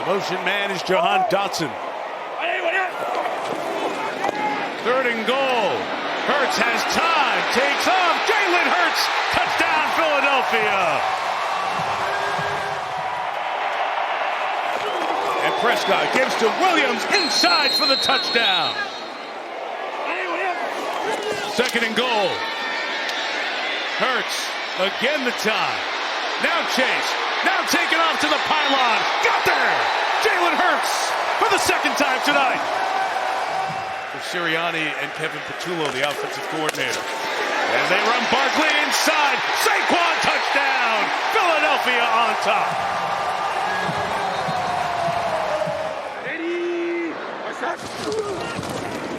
Motion man is Jahan Dotson. 3rd and goal. Hurts has time. Takes off. Jalen Hurts. Touchdown, Philadelphia. And Prescott gives to Williams inside for the touchdown. 2nd and goal. Hurts. Again the tie. Now Chase. Now taken off to the pylon. Got there. Jalen Hurts for the 2nd time tonight. For Sirianni and Kevin Patullo, the offensive coordinator. And they run Barkley inside. Saquon touchdown. Philadelphia on top.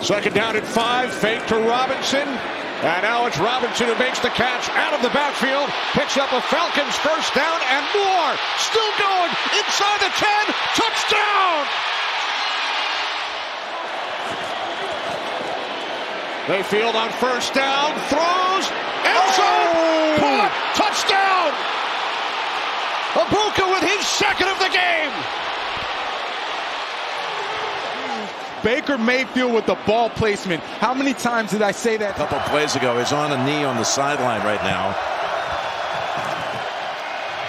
Second down at 5. Fake to Robinson. And now it's Robinson who makes the catch out of the backfield. Picks up a Falcons first down and more. Still going inside the 10. Touchdown! Mayfield on first down. Throws. End zone. Caught. Touchdown! Abuka with his 2nd of the game. Baker Mayfield with the ball placement. How many times did I say that? A couple plays ago, he's on a knee on the sideline right now.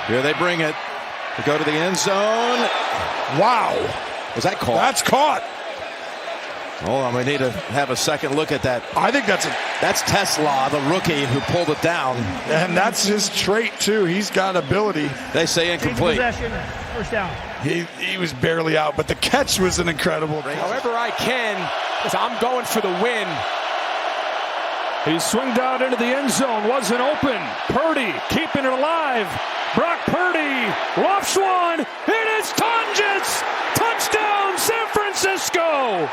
Here they bring it. They go to the end zone. Wow. Was that caught? That's caught. Hold on, we need to have a second look at that. I think that's Tesla, the rookie who pulled it down. And that's his trait, too. He's got ability. They say incomplete. First down. He was barely out, but the catch was an incredible. However I can, because I'm going for the win. He swinged out into the end zone, wasn't open. Purdy keeping it alive. Brock Purdy lofts one. It is Tonjes. Touchdown, San Francisco.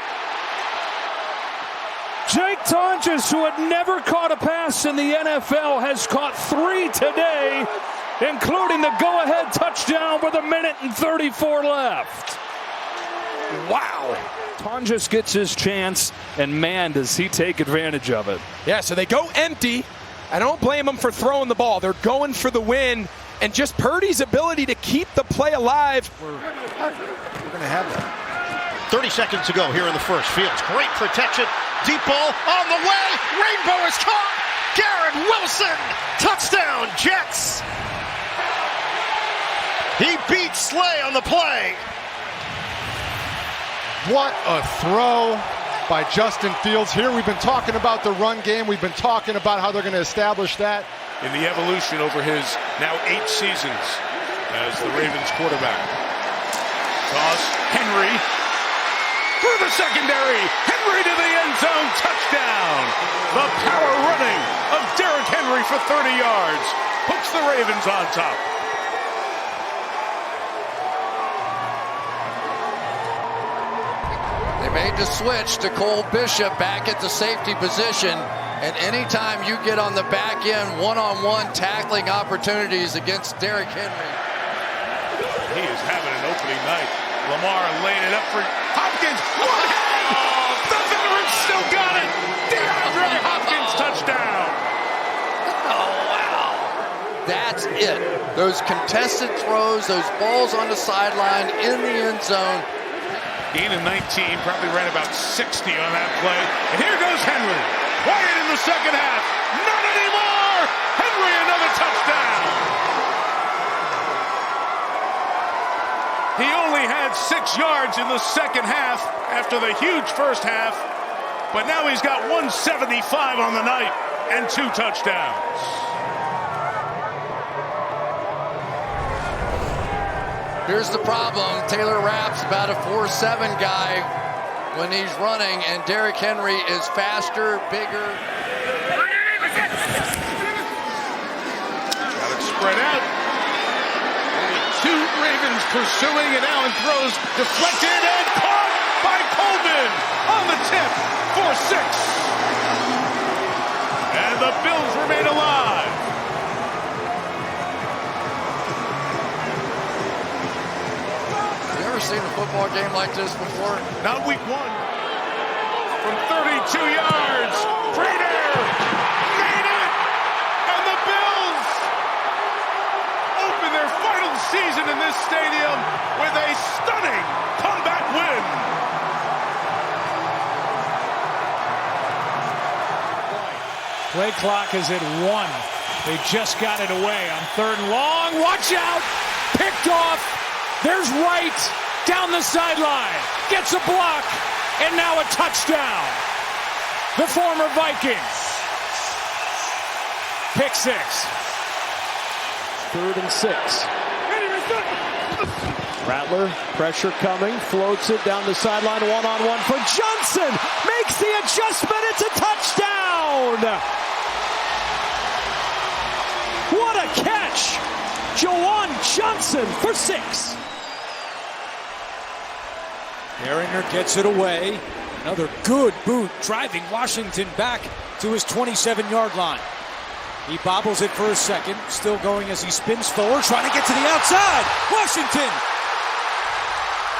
Jake Tonjes, who had never caught a pass in the NFL, has caught 3 today, including the go-ahead touchdown with 1:34 left. Wow. Tonjes gets his chance, and man, does he take advantage of it. Yeah, so they go empty. I don't blame them for throwing the ball. They're going for the win, and just Purdy's ability to keep the play alive. We're going to have that. 30 seconds to go here in the first. Fields, great protection. Deep ball on the way. Rainbow is caught. Garrett Wilson. Touchdown, Jets. He beat Slay on the play. What a throw by Justin Fields. Here we've been talking about the run game. We've been talking about how they're going to establish that. In the evolution over his now 8 seasons as the Ravens quarterback. Toss, Henry. Through the secondary, Henry to the end zone, touchdown! The power running of Derrick Henry for 30 yards puts the Ravens on top. They made the switch to Cole Bishop back at the safety position, and anytime you get on the back end, one-on-one tackling opportunities against Derrick Henry. He is having an opening night. Lamar laying it up for Hopkins. One hand! The veteran still got it! DeAndre Hopkins touchdown! Oh, wow. That's it. Those contested throws, those balls on the sideline, in the end zone. Gain of 19, probably ran about 60 on that play. And here goes Henry. Quiet in the second half. Not anymore! Henry, another touchdown! He only had 6 yards in the second half after the huge first half, but now he's got 175 on the night and 2 touchdowns. Here's the problem. Taylor Rapp's about a 4.7 guy when he's running, and Derrick Henry is faster, bigger. Got it spread out. Only 2 Ravens pursuing, and Allen throws deflected and caught by Coleman on the tip for 6. And the Bills remain alive. You ever seen a football game like this before? Not week 1. From 32 yards, Prater made it, and the Bills open their final season in this stadium with a stunning Play clock is at 1. They just got it away on 3rd and long. Watch out! Picked off. There's Wright down the sideline. Gets a block. And now a touchdown. The former Viking. Pick 6. 3rd and 6. Rattler, pressure coming, floats it down the sideline, one-on-one for Johnson. Makes the adjustment. It's a touchdown. What a catch. Jawan Johnson for 6. Herringer gets it away. Another good boot, driving Washington back to his 27-yard line. He bobbles it for a second, still going as he spins forward, trying to get to the outside. Washington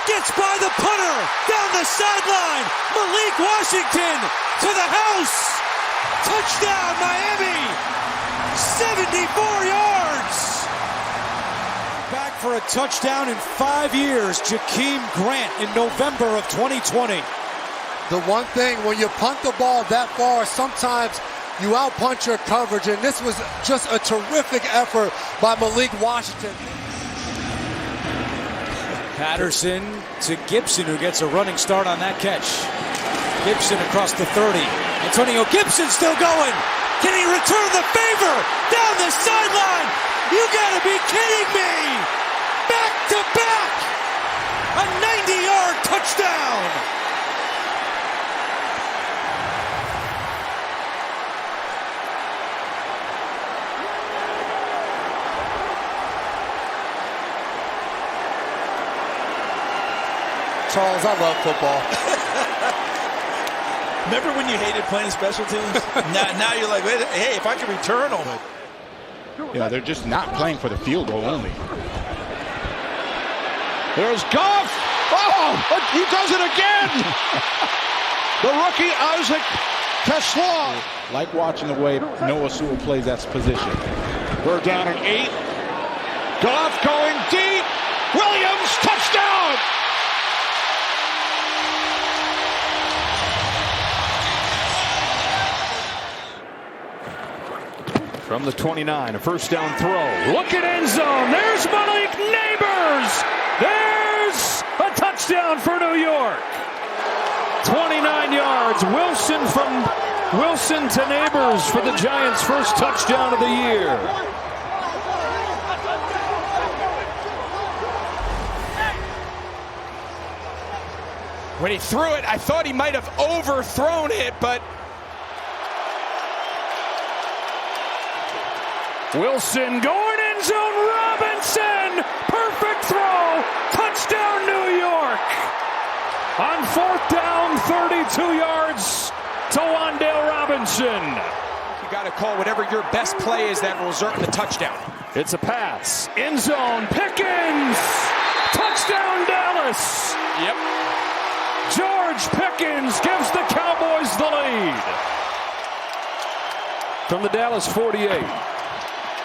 gets by the punter, down the sideline. Malik Washington to the house. Touchdown, Miami. 74 yards. Back for a touchdown in 5 years, Jakeem Grant in November of 2020. The one thing, when you punt the ball that far, sometimes you outpunch your coverage, and this was just a terrific effort by Malik Washington. Patterson to Gibson, who gets a running start on that catch. Gibson across the 30. Antonio Gibson still going. Can he return the favor? Down the sideline. You gotta be kidding me. Back to back. A 90-yard touchdown. Charles, I love football. Remember when you hated playing special teams? now you're like, wait, hey, if I can return on it. Yeah, they're just not playing for the field goal only. There's Goff. Oh, he does it again. The rookie Isaac Tesla. Like watching the way Noah Sewell plays that position. We're down at 8. Goff going deep. Williams, touchdown. From the 29, a first down throw. Look at end zone. There's Malik Neighbors. There's a touchdown for New York. 29 yards. Wilson to Neighbors for the Giants' first touchdown of the year. When he threw it, I thought he might have overthrown it, but Wilson going end zone. Robinson. Perfect throw. Touchdown, New York. On 4th down, 32 yards to Wan'Dale Robinson. you got to call whatever your best play is that will result in the touchdown. It's a pass. End zone. Pickens. Touchdown, Dallas. Yep. George Pickens gives the Cowboys the lead. From the Dallas 48.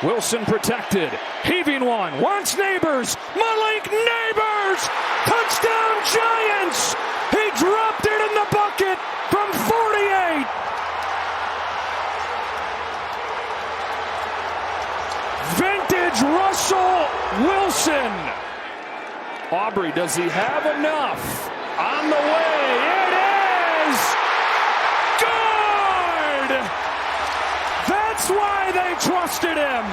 Wilson protected. Heaving one. Wants Neighbors. Malik Neighbors. Touchdown, Giants. He dropped it in the bucket from 48. Vintage Russell Wilson. Aubrey, does he have enough? On the way. It is good. That's why they trusted him.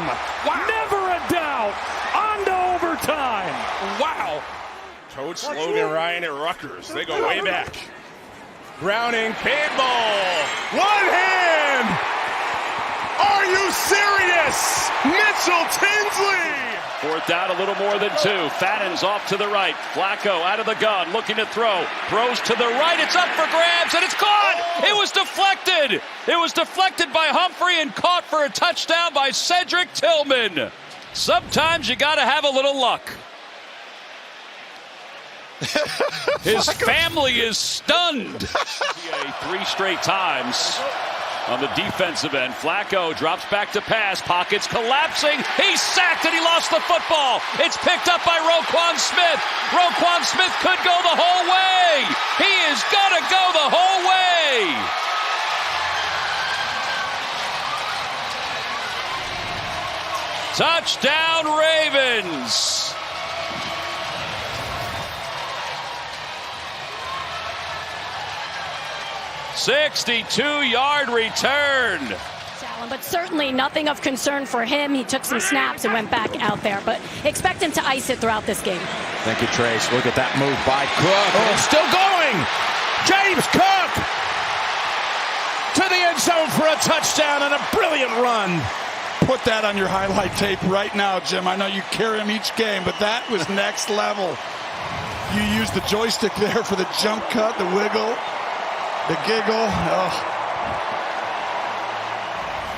Wow. Never a doubt. On to overtime. Wow. Coach Logan Ryan at Rutgers. They go way back. Browning, paid ball. One hand. Are you serious? Mitchell Tinsley. 4th down, a little more than 2. Fadden's off to the right. Flacco out of the gun, looking to throw. Throws to the right. It's up for grabs, and it's caught. It was deflected. It was deflected by Humphrey and caught for a touchdown by Cedric Tillman. Sometimes you got to have a little luck. His family is stunned. 3 straight times. On the defensive end, Flacco drops back to pass. Pockets collapsing. He's sacked and he lost the football. It's picked up by Roquan Smith. Roquan Smith could go the whole way. He is going to go the whole way. Touchdown, Ravens. "62-yard return." But certainly nothing of concern for him. He took some snaps and went back out there, but expect him to ice it throughout this game. Thank you, Trace. Look at that move by Cook. Oh, he's still going. James Cook To the end zone for a touchdown and a brilliant run. Put that on your highlight tape right now, Jim. I know you carry him each game, but that was next level. You used the joystick there for the jump cut, the wiggle, the giggle. Oh.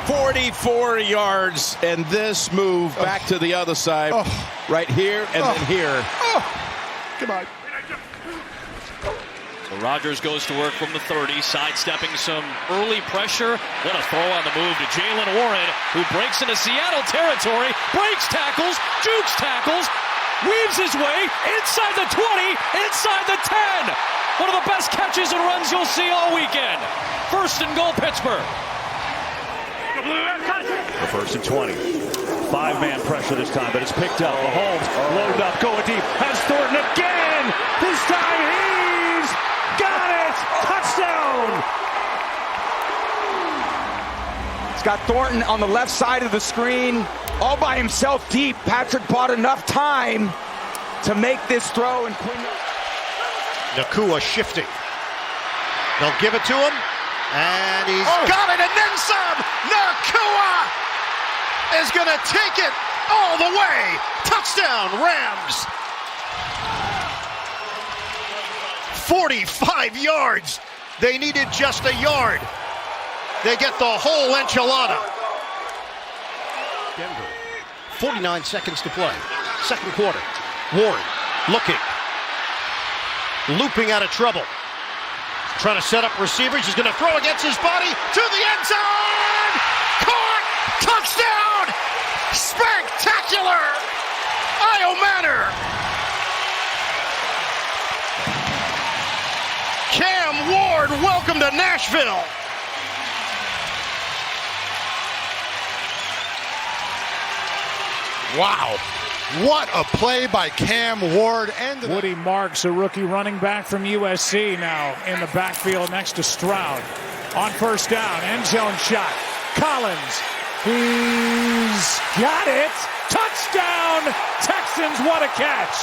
44 yards, and this move back to the other side, right here and then here. Goodbye. So Rodgers goes to work from the 30, sidestepping some early pressure. Then a throw on the move to Jalen Warren, who breaks into Seattle territory, breaks tackles, jukes tackles, weaves his way inside the 20, inside the 10. One of the best catches and runs you'll see all weekend. First and goal, Pittsburgh. The first and 20. Five-man pressure this time, but it's picked up. Mahomes loaded up, going deep. Has Thornton again. This time he's got it. Touchdown. It's got Thornton on the left side of the screen, all by himself deep. Patrick bought enough time to make this throw. And Nakua shifting. They'll give it to him. And he's got it, and then some! Nakua is going to take it all the way! Touchdown, Rams! 45 yards! They needed just a yard. They get the whole enchilada. Denver, 49 seconds to play. Second quarter. Ward looking. Looping out of trouble. Trying to set up receivers. He's going to throw against his body to the end zone. Caught. Touchdown. Spectacular. Io Manor. Cam Ward, welcome to Nashville. Wow. What a play by Cam Ward. And Woody Marks, a rookie running back from USC, now in the backfield next to Stroud. On first down, end zone shot. Collins, he's got it. Touchdown, Texans, what a catch.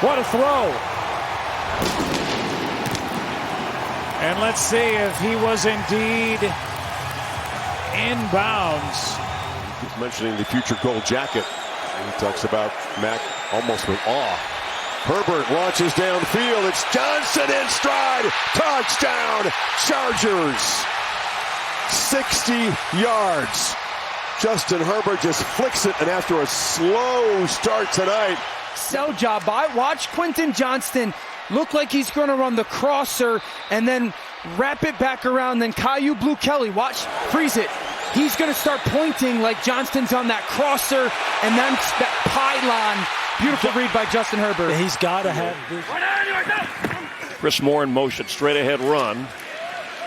What a throw. And let's see if he was indeed inbounds. He's mentioning the future gold jacket. And he talks about Mac almost with awe. Herbert launches downfield. It's Johnson in stride. Touchdown, Chargers. 60 yards. Justin Herbert just flicks it, and after a slow start tonight. So job by. Watch Quentin Johnston look like he's going to run the crosser and then wrap it back around. Then Caillou Blue Kelly, watch, freeze it. He's going to start pointing like Johnston's on that crosser, and then that pylon. Beautiful read by Justin Herbert. He's got to have this. Chris Moore in motion, straight ahead run.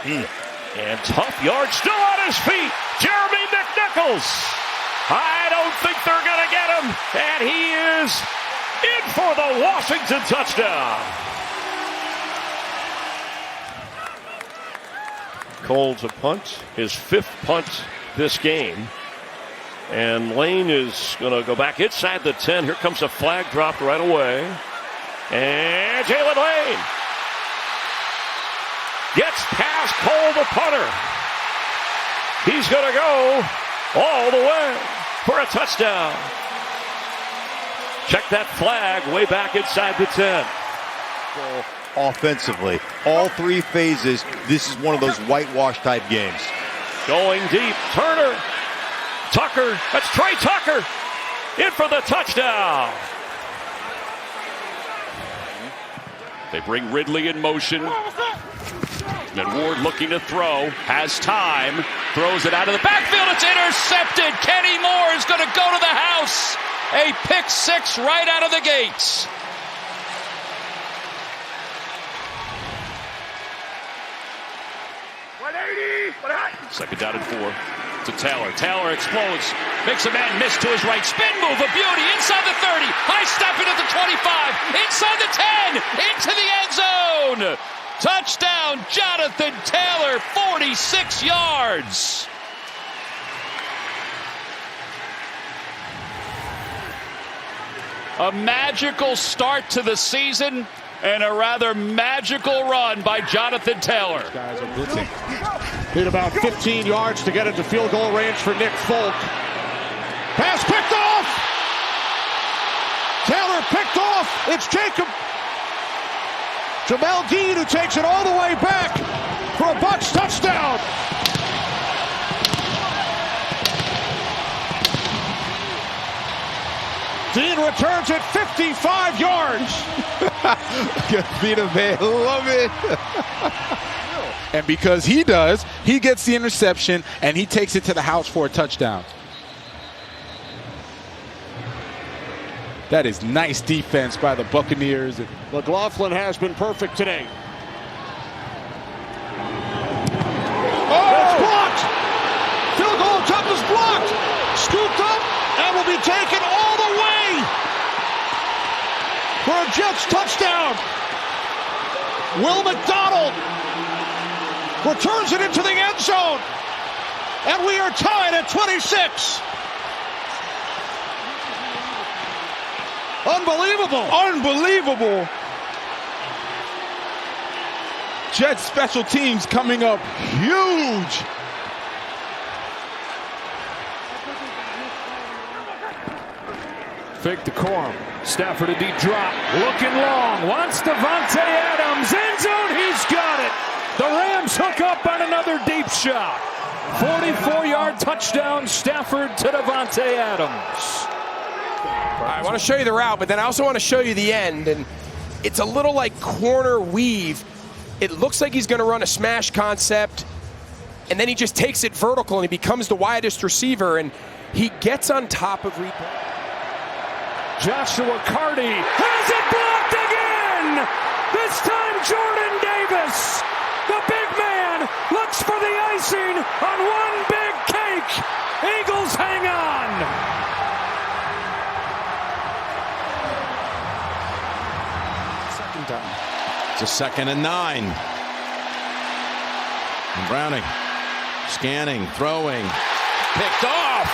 And tough yard, still on his feet. Jeremy McNichols. I don't think they're going to get him. And he is in for the Washington touchdown. Colts a punt, his fifth punt this game. And Lane is going to go back inside the 10. Here comes a flag dropped right away. And Jalen Lane gets past Cole, the punter. He's going to go all the way for a touchdown. Check that flag way back inside the 10. Offensively, all three phases, this is one of those whitewash type games. Going deep, Turner, Tucker, that's Trey Tucker, in for the touchdown. They bring Ridley in motion. And Ward looking to throw, has time, throws it out of the backfield, it's intercepted. Kenny Moore is going to go to the house. A pick six right out of the gates. Second down and 4. to Taylor. Taylor explodes, makes a man miss to his right. Spin move, a beauty, inside the 30. High step into the 25, inside the 10, into the end zone. Touchdown, Jonathan Taylor, 46 yards. A magical start to the season and a rather magical run by Jonathan Taylor. Guys are blitzing. Need about 15 yards to get into field goal range for Nick Folk. Pass picked off! Taylor picked off! It's Jacob. Jamel Dean who takes it all the way back for a Bucs touchdown. Dean returns it 55 yards. Vita, man, love it. And because he does, he gets the interception and he takes it to the house for a touchdown. That is nice defense by the Buccaneers. McLaughlin has been perfect today. Oh! It's blocked! Field goal attempt is blocked! Scooped up and will be taken all the way for a Jets touchdown. Will McDonald returns it into the end zone. And we are tied at 26. Unbelievable. Unbelievable. Jets special teams coming up huge. Fake the Corum. Stafford a deep drop. Looking long. Wants Davante Adams. End zone. He's got it. The Rams hook up on another deep shot. 44-yard touchdown. Stafford to Davante Adams. I want to show you the route, but then I also want to show you the end. And it's a little like corner weave. It looks like he's going to run a smash concept. And then he just takes it vertical and he becomes the widest receiver. And he gets on top of replay. Joshua Carty has it blocked again! This time Jordan Davis, the big man, looks for the icing on one big cake. Eagles hang on. Second down. It's a 2nd and 9. And Browning scanning, throwing, picked off.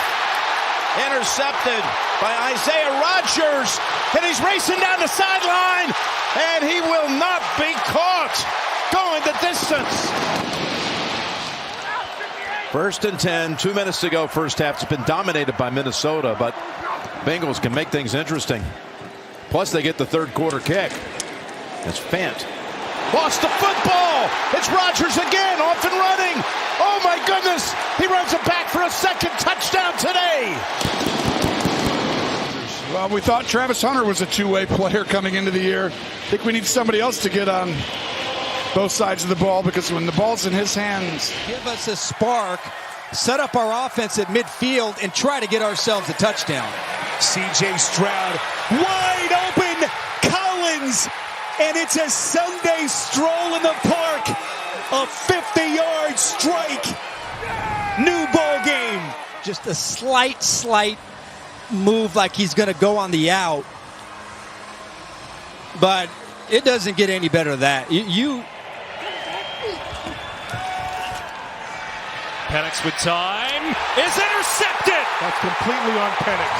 Intercepted by Isaiah Rodgers, and he's racing down the sideline, and he will not be caught going the distance. 1st and 10, 2 minutes to go. First half. It's been dominated by Minnesota, but Bengals can make things interesting. Plus, they get the third quarter kick. It's Fant. Lost the football. It's Rodgers again, off and running. Oh my goodness! He runs it back for a second touchdown today. Well, we thought Travis Hunter was a two-way player coming into the year. I think we need somebody else to get on both sides of the ball, because when the ball's in his hands. Give us a spark, set up our offense at midfield, and try to get ourselves a touchdown. C.J. Stroud, wide open, Collins, and it's a Sunday stroll in the park. A 50-yard strike. New ball game. Just a slight move like he's going to go on the out. But it doesn't get any better than that. Penix with time is intercepted. That's completely on Penix.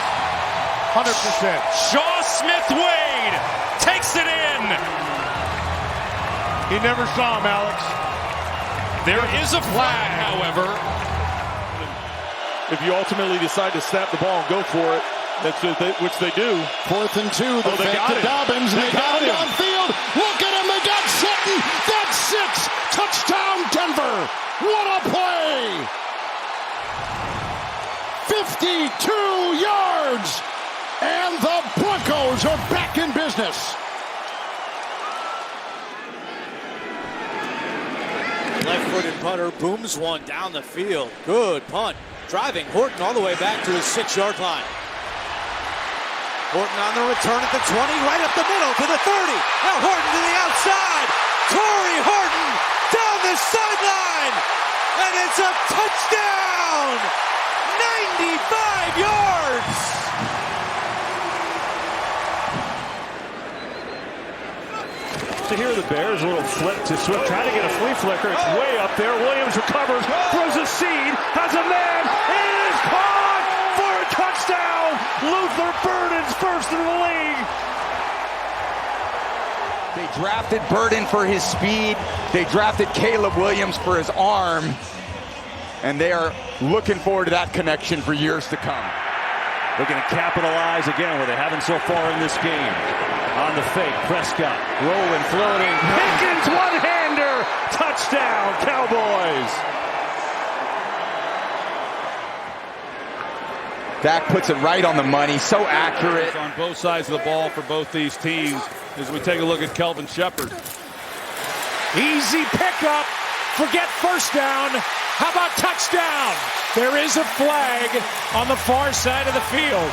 100%. Shaw Smith-Wade takes it in. He never saw him, Alex. There is a flag, however. If you ultimately decide to snap the ball and go for it, which they do. 4th and 2. The fake to Dobbins. They got him downfield. Look at him. They got Sutton. That's 6. Touchdown, Denver. What a play. 52 yards. And the Broncos are back in business. Left-footed punter booms one down the field. Good punt. Driving Horton all the way back to his 6-yard line. Horton on the return at the 20, right up the middle to the 30. Now Horton to the outside. Torrey Horton down the sideline. And it's a touchdown. Touchdown! 95 yards! So here are the Bears, a little flip to Swift, trying to get a flea flicker. It's way up there. Williams recovers, throws a seed, has a man. It is caught for a touchdown. Luther Burden's first in the league. They drafted Burden for his speed. They drafted Caleb Williams for his arm. And they are looking forward to that connection for years to come. Looking to capitalize again where they haven't so far in this game. On the fake, Prescott rolling, floating. Pickens one-hander, touchdown, Cowboys. Dak puts it right on the money, so accurate. On both sides of the ball for both these teams as we take a look at Kelvin Shepard. Easy pickup. Forget first down. How about touchdown? There is a flag on the far side of the field.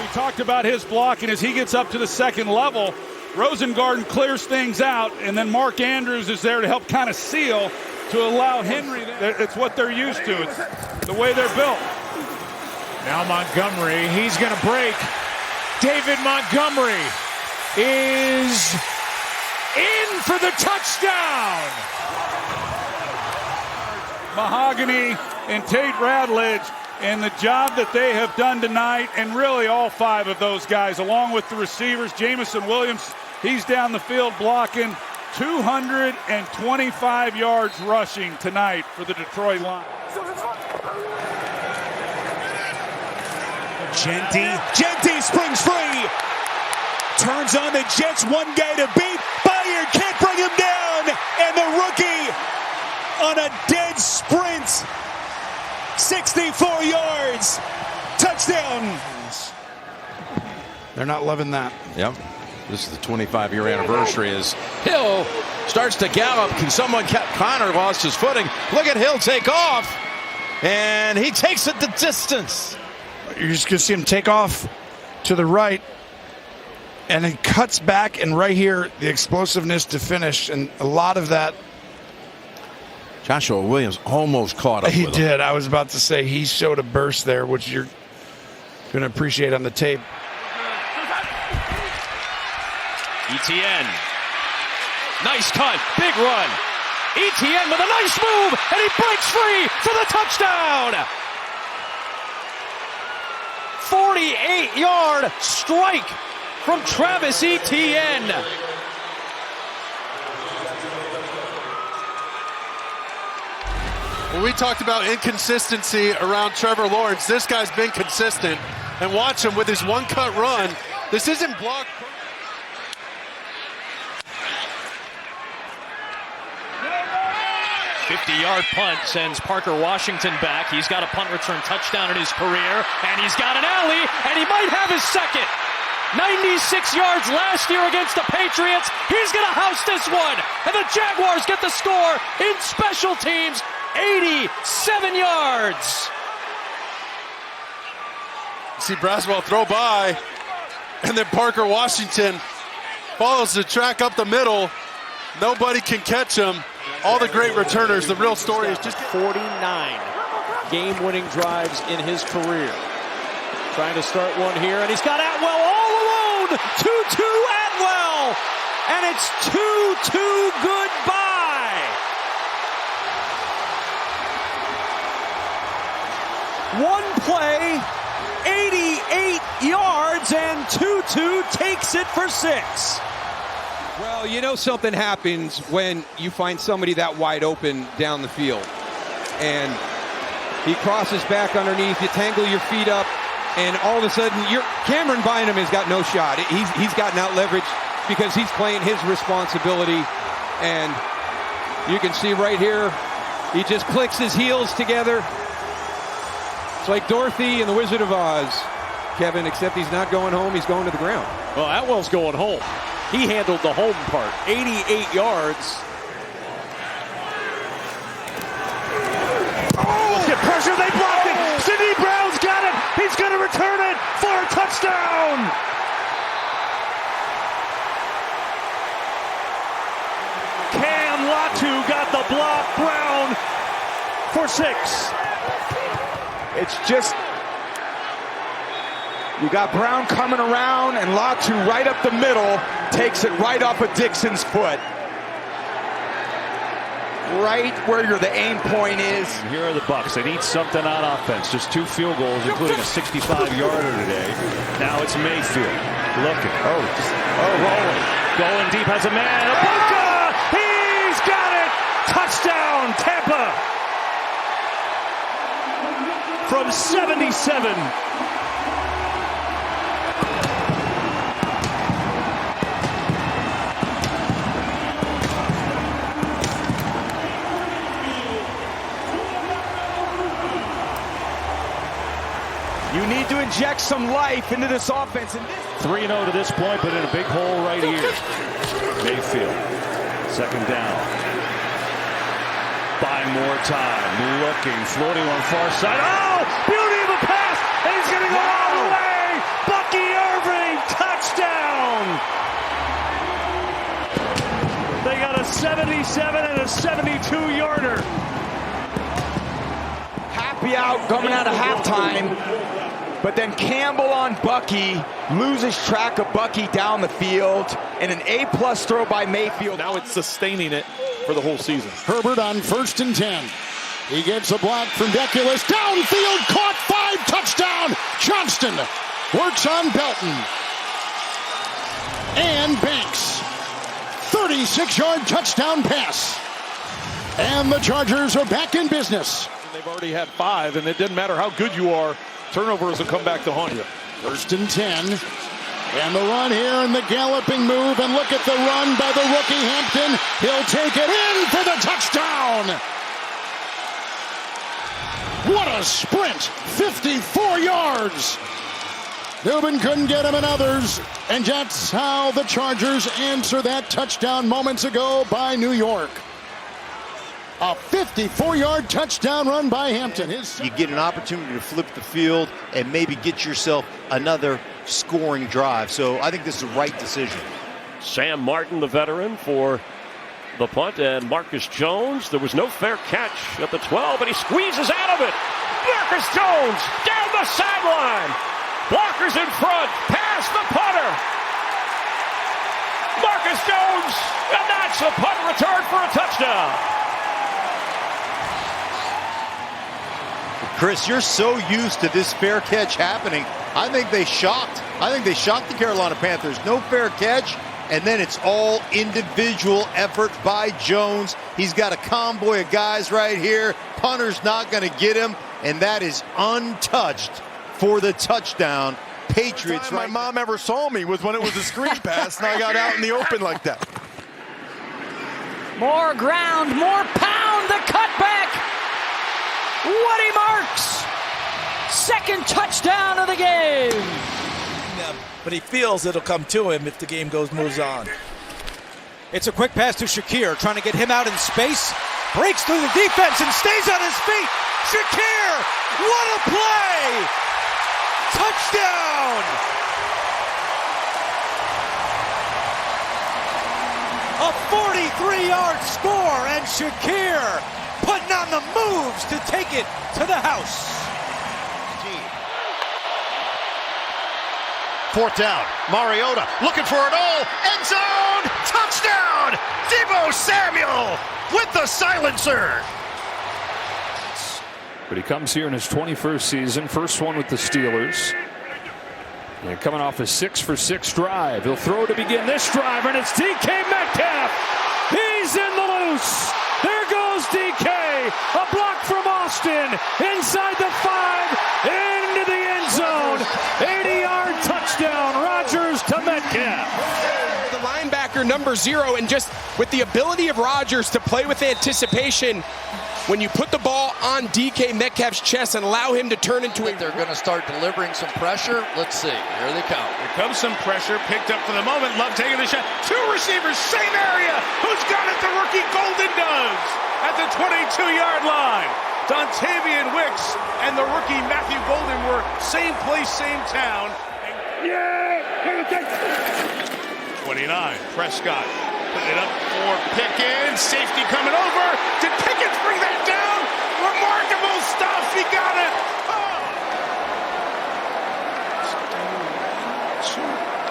We talked about his blocking as he gets up to the second level. Rosengarten clears things out, and then Mark Andrews is there to help kind of seal to allow Henry. It's what they're used to. It's the way they're built. Now Montgomery, he's going to break. David Montgomery is in for the touchdown. Mahogany and Tate Radledge and the job that they have done tonight, and really all five of those guys, along with the receivers. Jamison Williams, he's down the field blocking. 225 yards rushing tonight for the Detroit Lions. Genty springs free. Turns on the Jets, one guy to beat. Bayard can't bring him down. And the rookie on a dead sprint. 64 yards. Touchdown. They're not loving that. Yep. This is the 25-year anniversary as Hill starts to gallop. Can someone catch? Connor lost his footing. Look at Hill take off. And he takes it the distance. You're just going to see him take off to the right. And he cuts back, and right here, the explosiveness to finish. And a lot of that. Joshua Williams almost caught up. He with did. him. I was about to say he showed a burst there, which you're going to appreciate on the tape. ETN. Nice cut. Big run. ETN with a nice move, and he breaks free for the touchdown. 48-yard strike from Travis Etienne. When we talked about inconsistency around Trevor Lawrence, this guy's been consistent. And watch him with his one-cut run. This isn't blocked. 50-yard punt sends Parker Washington back. He's got a punt return touchdown in his career, and he's got an alley, and he might have his second. 96 yards last year against the Patriots. He's going to house this one, and the Jaguars get the score in special teams, 87 yards. See Braswell throw by, and then Parker Washington follows the track up the middle. Nobody can catch him. All the great returners. The real story is just 49 game-winning drives in his career. Trying to start one here, and he's got Atwell all alone. 2-2 Atwell, and it's 2-2 goodbye. One play, 88 yards, and 2-2 takes it for 6. Well, you know something happens when you find somebody that wide open down the field. And he crosses back underneath, you tangle your feet up, and all of a sudden, Cameron Bynum has got no shot. He's gotten out leverage because he's playing his responsibility. And you can see right here, he just clicks his heels together. It's like Dorothy and the Wizard of Oz, Kevin, except he's not going home, he's going to the ground. Well, Atwell's going home. He handled the home part. 88 yards. Look at pressure, they blocked it. Sidney Brown's got it. He's going to return it for a touchdown. Cam Latu got the block. Brown for 6. It's just, you got Brown coming around, and Latu right up the middle takes it right off of Dixon's foot. Right where the aim point is. And here are the Bucks. They need something on offense. Just 2 field goals, including a 65-yarder today. Now it's Mayfield looking. Rolling. Going deep, has a man. Ibuka! He's got it! Touchdown, Tampa! From 77. You need to inject some life into this offense. 3-0 to this point, but in a big hole right here. Mayfield, second down. Buying more time, looking, floating on far side. Oh, beauty of a pass, and he's going to go all the way. Bucky Irving, touchdown. They got a 77 and a 72-yarder. Happy out coming out of halftime. But then Campbell on Bucky loses track of Bucky down the field, and an A-plus throw by Mayfield. Now it's sustaining it for the whole season. Herbert on 1st and 10. He gets a block from Deculus. Downfield, caught 5, touchdown. Johnston works on Belton. And Banks. 36-yard touchdown pass. And the Chargers are back in business. They've already had 5, and it didn't matter how good you are. Turnovers will come back to haunt you. 1st and 10. And the run here and the galloping move. And look at the run by the rookie Hampton. He'll take it in for the touchdown. What a sprint. 54 yards. Dubin couldn't get him and others. And that's how the Chargers answer that touchdown moments ago by New York. A 54-yard touchdown run by Hampton. You get an opportunity to flip the field and maybe get yourself another scoring drive. So I think this is the right decision. Sam Martin, the veteran, for the punt, and Marcus Jones. There was no fair catch at the 12, but he squeezes out of it. Marcus Jones down the sideline. Blockers in front. Pass the punter. Marcus Jones, and that's the punt return for a touchdown. Chris, you're so used to this fair catch happening. I think they shocked the Carolina Panthers. No fair catch, and then it's all individual effort by Jones. He's got a convoy of guys right here. Punter's not going to get him, and that is untouched for the touchdown. Patriots. My mom ever saw me was when it was a screen pass, and I got out in the open like that. More ground, more pound, the cutback. Woody Marks, second touchdown of the game. Yeah, but he feels it'll come to him if the game moves on. It's a quick pass to Shakir, trying to get him out in space. Breaks through the defense and stays on his feet. Shakir, what a play! Touchdown! A 43-yard score, and Shakir putting on the moves to take it to the house. 4th down. Mariota looking for it all. End zone. Touchdown. Deebo Samuel with the silencer. But he comes here in his 21st season, first one with the Steelers. And coming off a 6-for-6 drive. He'll throw to begin this drive, and it's DK Metcalf. He's in the loose. There goes DK. A block from Austin. Inside the 5. Into the end zone. 80-yard touchdown. Rodgers to Metcalf. The linebacker number 0, and just with the ability of Rodgers to play with anticipation, when you put the ball on DK Metcalf's chest and allow him to turn into a... They're going to start delivering some pressure. Let's see. Here they come. Here comes some pressure. Picked up for the moment. Love taking the shot. 2 receivers, same area. Who's got it? The rookie Golden does. At the 22-yard line. Dontavian Wicks and the rookie Matthew Golden were same place, same town. 29. Prescott put it up for Pickens. Safety coming over. Did Pickens bring that down? Remarkable stuff. He got it. Oh!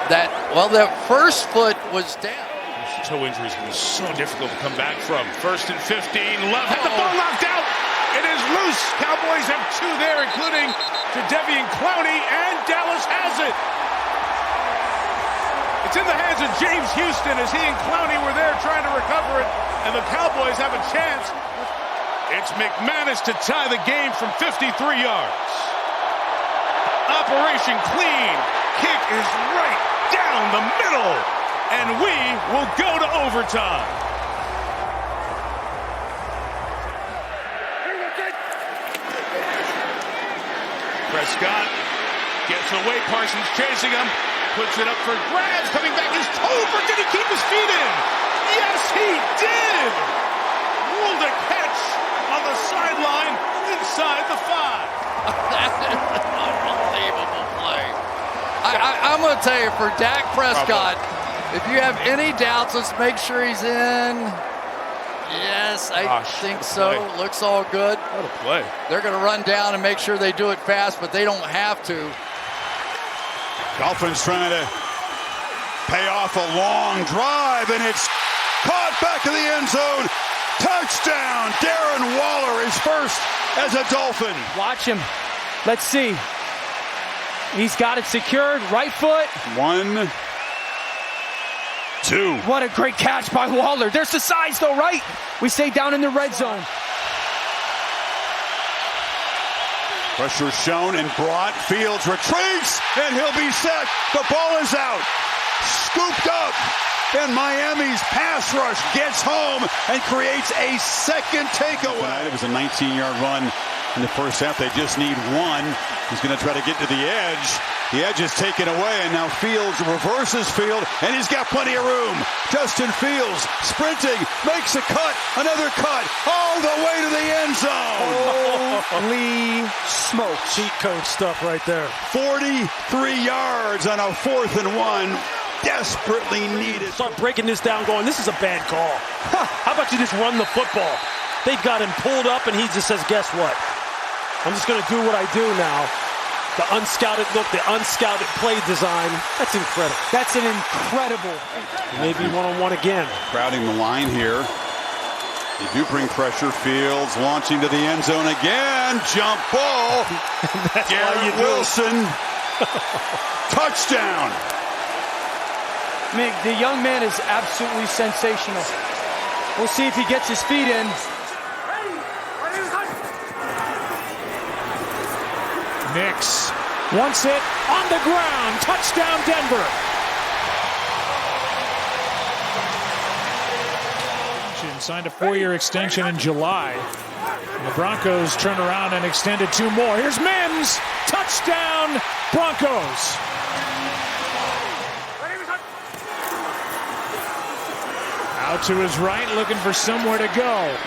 That first foot was down. Toe injuries can be so difficult to come back from. 1st and 15. Love had the ball knocked out. It is loose. Cowboys have 2 there, including to Devian Clowney, and Dallas has it. It's in the hands of James Houston as he and Clowney were there trying to recover it, and the Cowboys have a chance. It's McManus to tie the game from 53 yards. Operation Clean. Kick is right down the middle, and we will go to overtime. Prescott gets away. Parsons chasing him. Puts it up for grabs. Coming back is Tolbert. Did he keep his feet in? Yes, he did. Ruled a catch on the sideline inside the 5. That is an unbelievable play. I'm going to tell you, for Dak Prescott, if you have any doubts, let's make sure he's in. Yes, I think so. Play. Looks all good. What a play. They're going to run down and make sure they do it fast, but they don't have to. Dolphins trying to pay off a long drive, and it's caught back in the end zone. Touchdown! Darren Waller is first as a Dolphin. Watch him. Let's see. He's got it secured. Right foot. 1, 2. What a great catch by Waller. There's the size, though, right? We stay down in the red zone. Pressure shown and brought. Fields retreats, and he'll be set. The ball is out. Scooped up. And Miami's pass rush gets home and creates a second takeaway. It was a 19-yard run in the first half. They just need 1. He's going to try to get to the edge. The edge is taken away, and now Fields reverses field, and he's got plenty of room. Justin Fields sprinting, makes a cut, another cut, all the way to the end zone. Holy smokes. Cheat code stuff right there. 43 yards on a 4th and 1. Desperately needed. Start breaking this down going, this is a bad call. How about you just run the football? They've got him pulled up, and he just says, guess what? I'm just going to do what I do now. The unscouted look, the unscouted play design. That's incredible. That's an incredible. Maybe one-on-one again. Crowding the line here. They do bring pressure. Fields launching to the end zone again. Jump ball. Garrett Wilson. Touchdown. Mick, the young man is absolutely sensational. We'll see if he gets his feet in. Nix wants it on the ground. Touchdown, Denver. Signed a 4-year extension in July. And the Broncos turn around and extended 2 more. Here's Mims. Touchdown, Broncos. Out to his right, looking for somewhere to go.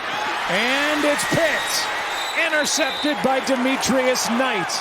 And it's Pitts. Intercepted by Demetrius Knight.